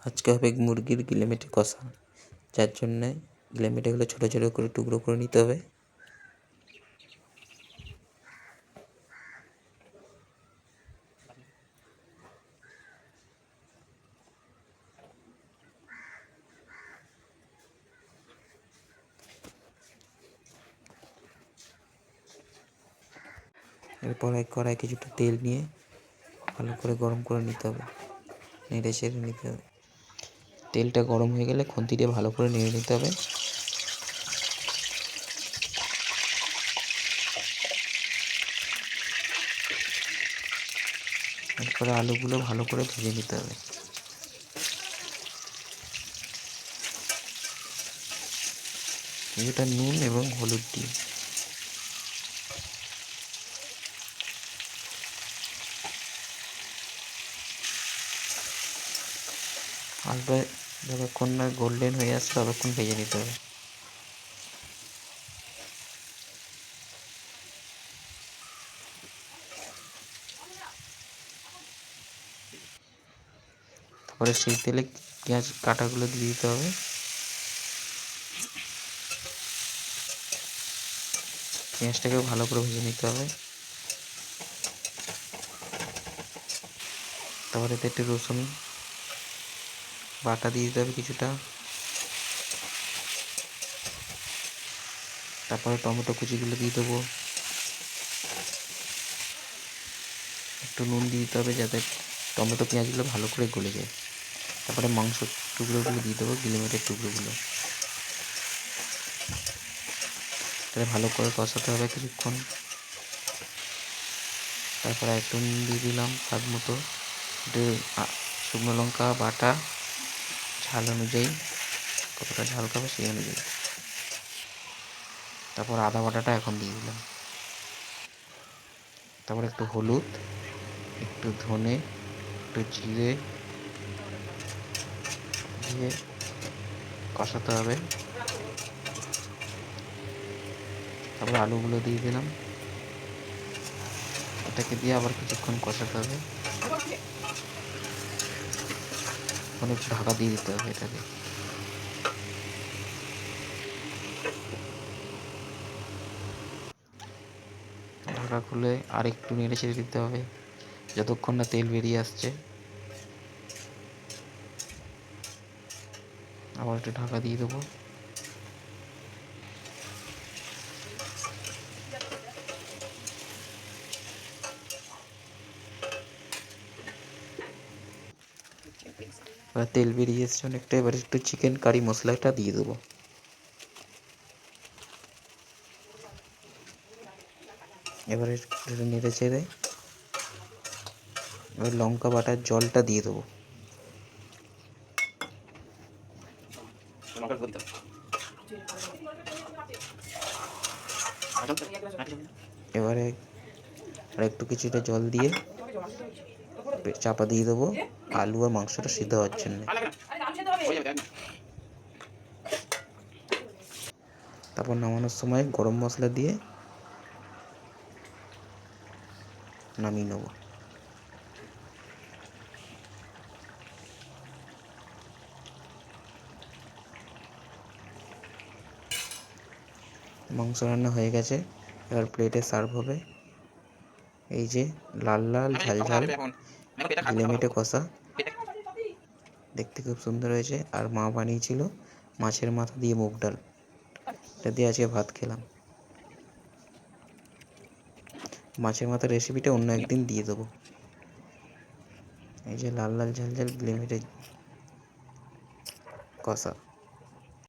আজকে হবে মুরগির গিলেমেটে কষা, যার জন্যে গিলেমেটেগুলো ছোটো ছোটো করে টুকরো করে নিতে হবে। এরপর এক কড়াই কিছুটা তেল নিয়ে ভালো করে গরম করে নিতে হবে, নেড়ে চেড়ে নিতে হবে। তেলটা গরম হয়ে গেলে খুন্তি দিয়ে ভালো করে নেড়ে নিতে হবে। এরপরে আলুগুলো ভালো করে ভেজে নিতে হবে। কিছুটা নুন এবং হলুদ দিয়ে আলুটা যতক্ষণ না গোল্ডেন হয়ে আসছে ততক্ষণ ভেজে নিতে হবে। তারপরে সেই তেলে পেঁয়াজ কাটাগুলো দিয়ে দিতে হবে। পেঁয়াজটাকেও ভালো করে ভেজে নিতে হবে। তারপরে এতে একটু রসুন বাটা দিয়ে দিতে হবে কিছুটা। তারপরে টমেটো কুচিগুলো দিয়ে দেবো। একটু নুন দিয়ে দিতে হবে যাতে টমেটো পেঁয়াজগুলো ভালো করে গলে যায়। তারপরে মাংসর টুকরোগুলো দিয়ে দেবো, গিলেমেটের টুকরোগুলো। তাহলে ভালো করে কষাতে হবে কিছুক্ষণ। তারপরে একটু নুন দিয়ে দিলাম স্বাদ মতো, একটু শুকনো লঙ্কা বাটা ঝাল অনুযায়ী, কতটা ঝাল খাবে সেই অনুযায়ী। তারপর আদা বাটাটা এখন দিয়ে দিলাম। তারপর একটু হলুদ, একটু ধনে, একটু জিরে দিয়ে কষাতে হবে। তারপর আলুগুলো দিয়ে দিলাম, এটাকে দিয়ে আবার কিছুক্ষণ কষাতে হবে। অনেক ঢাকা দিয়ে দিতে হবে এটাকে। ঢাকা খুলে আর একটু নেড়ে ছেড়ে দিতে হবে যতক্ষণ না তেল বেরিয়ে আসছে। আবার একটু ঢাকা দিয়ে দেবো। এবার তেল বেরিয়ে এসছে অনেকটা, এবার একটু চিকেন কারি মশলাটা দিয়ে দেবো। এবারে একটু নেড়ে চেড়ে এবার লঙ্কা বাটার জলটা দিয়ে দেবো। এবারে আর একটু কিছুটা জল দিয়ে চাপা দিয়ে দেবো আলু আর মাংসটা সিদ্ধ হওয়ার জন্য। তারপর নামানোর সময় গরম মশলা দিয়ে নামিয়ে নেব। মাংস রান্না হয়ে গেছে, এবার প্লেটে সার্ভ হবে। এই যে লাল লাল ঝাল ঝাল গিলেমেটে কষা, দেখতে খুব সুন্দর হয়েছে। আর মা বানিয়েছিল মাছের মাথা দিয়ে মুগ ডাল, এটা দিয়ে আজকে ভাত খেলাম। মাছের মাথার রেসিপিটা অন্য একদিন দিয়ে দেবো। এই যে লাল লাল ঝাল ঝাল গিলেমেটে কষা।